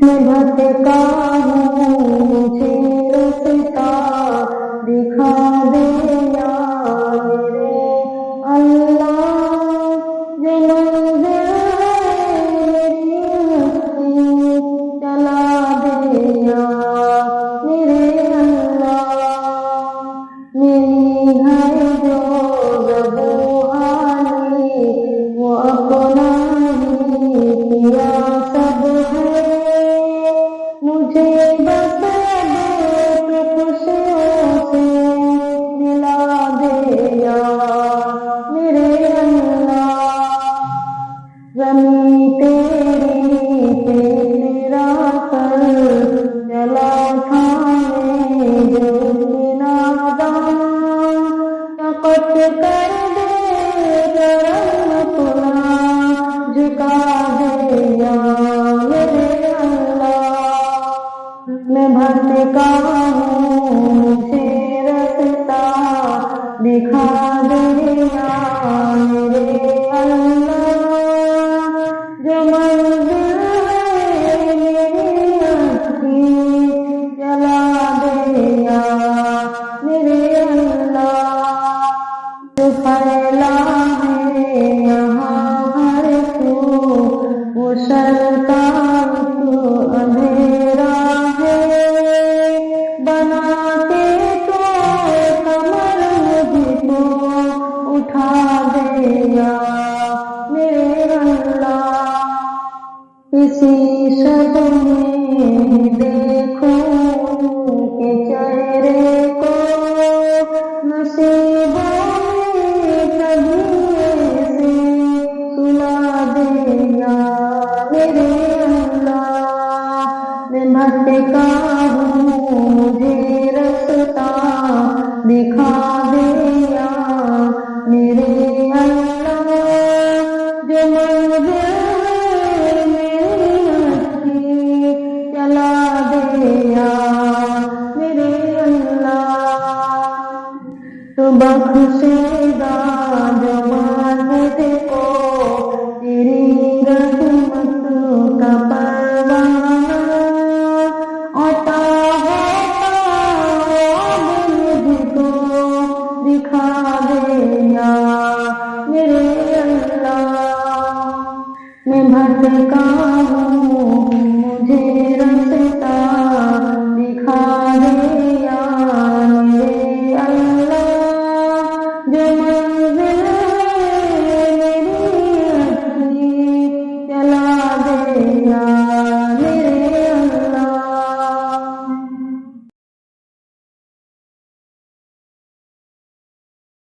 میں بھٹکا ہوں، مجھے رستہ دکھا دے یا میرے اللہ، جو منزل میری چلا دے یا میرے اللہ، میری ہے جو زبوحانی وہ اپنا ہی کیا سب ہے، مجھے بس ایک خوشیوں سے ملا دے یا میرے اللہ، زمین تیری تیرا کر چلا کھانے جو نادان، فقط کر دے کرم اپنا جھکا دے یا میرے اللہ، میں بھٹکا ہوں، مجھے رستہ دکھا دے یا میرے اللہ، جو منزل ہے میری اچھی چلا دے یا میرے اللہ، جو پھیلا ہے یہاں ہر تو وہ سرکار تو اندھیرا ہے، بنا کے تو کمر مجھ کو اٹھا دے یا میرے اللہ، کسی شب میں دیکھوں کہ چہرے کو نصیبوں میں کبھی ایسے سلا دے یا میرے اللہ، میں بھٹکا